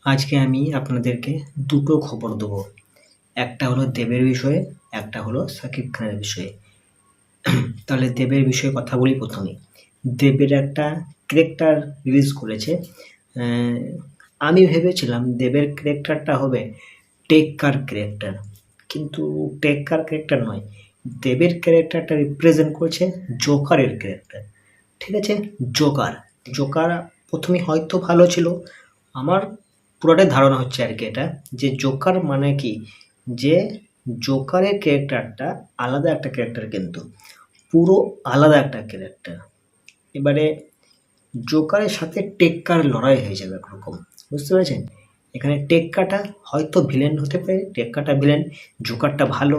আজকে আমি আপনাদেরকে দুটো খবর দেবো। একটা হলো দেবের বিষয়ে, একটা হলো শাকিব খানের বিষয়ে। তাহলে দেবের বিষয়ে কথা বলি প্রথমেই। দেবের একটা ক্যারেক্টার রিলিজ করেছে। আমি ভেবেছিলাম দেবের ক্যারেক্টারটা হবে টেক্কার ক্যারেক্টার, কিন্তু টেক্কার ক্যারেক্টার নয়। দেবের ক্যারেক্টারটা রিপ্রেজেন্ট করছে জোকারের ক্যারেক্টার। ঠিক আছে, জোকার জোকার প্রথমে হয়তো ভালো ছিল। আমার পুরোটাই ধারণা হচ্ছে আর কি এটা, যে জোকার মানে কি, যে জোকারের ক্যারেক্টারটা আলাদা একটা ক্যারেক্টার, কিন্তু পুরো আলাদা একটা ক্যারেক্টার। এবারে জোকারের সাথে টেক্কার লড়াই হয়ে যাবে একরকম, বুঝতে পেরেছেন? এখানে টেক্কাটা হয়তো ভিলেন হতে পারে, টেক্কাটা ভিলেন, জোকারটা ভালো।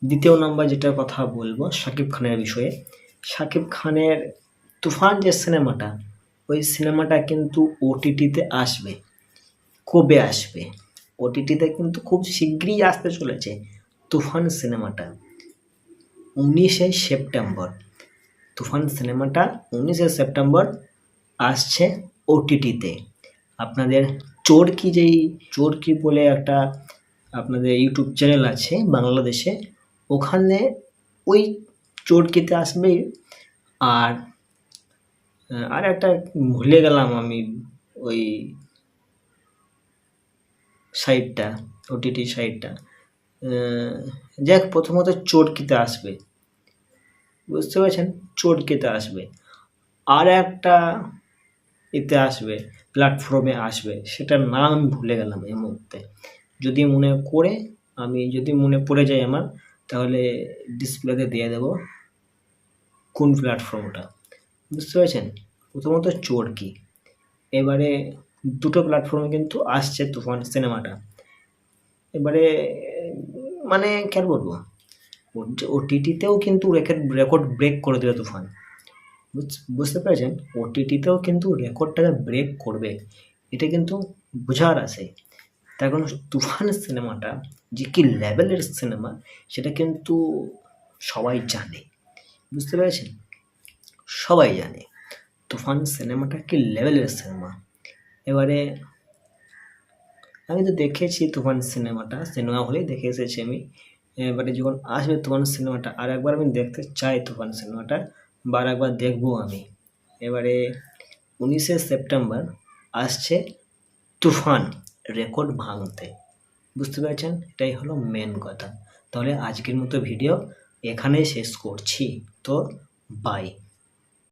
দ্বিতীয় নাম্বার যেটা কথা বলবো শাকিব খানের বিষয়ে। শাকিব খানের তুফান যে সিনেমাটা, ওই সিনেমাটা কিন্তু ওটিটিতে আসবে। কবে আসবে? ওটিটিতে কিন্তু খুব শীঘ্রই আসতে চলেছে তুফান সিনেমাটা, 19শে সেপ্টেম্বর। তুফান সিনেমাটা 19শে সেপ্টেম্বর আসছে ওটিটিতে। আপনাদের চোরকি বলে একটা আপনাদের ইউটিউব চ্যানেল আছে বাংলাদেশে, ওখানে ওই চোরকিতে আসবে। আর একটা ভুলে গেলাম আমি, ওই সাইটটা, ওটিটি সাইটটা। যাক, প্রথমত চোরকিতে আসবে, বুঝতে পারছেন? চোরকিতে আসবে। আর একটা এতে আসবে, প্ল্যাটফর্মে আসবে, সেটার নাম আমি ভুলে গেলাম এই মুহূর্তে। যদি মনে পড়ে যায় আমার, তাহলে ডিসপ্লেতে দিয়ে দেবো কোন প্ল্যাটফর্মটা, বুঝতে পেরেছেন? প্রথমত চোরকি। এবারে দুটো প্ল্যাটফর্মে কিন্তু আসছে তুফান সিনেমাটা। এবারে মানে কি আর বলবো, ওটিটিতেও কিন্তু রেকর্ড ব্রেক করে দেবে তুফান, বুঝতে পেরেছেন? ওটিটিতেও কিন্তু রেকর্ডটাকে ব্রেক করবে, এটা কিন্তু বোঝার আছে। তার কারণ তুফান সিনেমাটা যে কি লেভেলের সিনেমা, সেটা কিন্তু সবাই জানে, বুঝতে পেরেছেন? সবাই জানে তুফান সিনেমাটা কি লেভেলের সিনেমা। এবারে আমি তো দেখেছি তুফান সিনেমাটা, সিনেমা হলেই দেখে এসেছি আমি। এবারে যখন আসবে তুফান সিনেমাটা, আর একবার আমি দেখতে চাই তুফান সিনেমাটা, বা একবার দেখবো আমি। এবারে 19শে সেপ্টেম্বর আসছে তুফান রেকর্ড ভাঙতে, বুঝতে পেরেছেন? এটাই হলো মেন কথা। তাহলে আজকের মতো ভিডিও এখানেই শেষ করছি, তো বাই।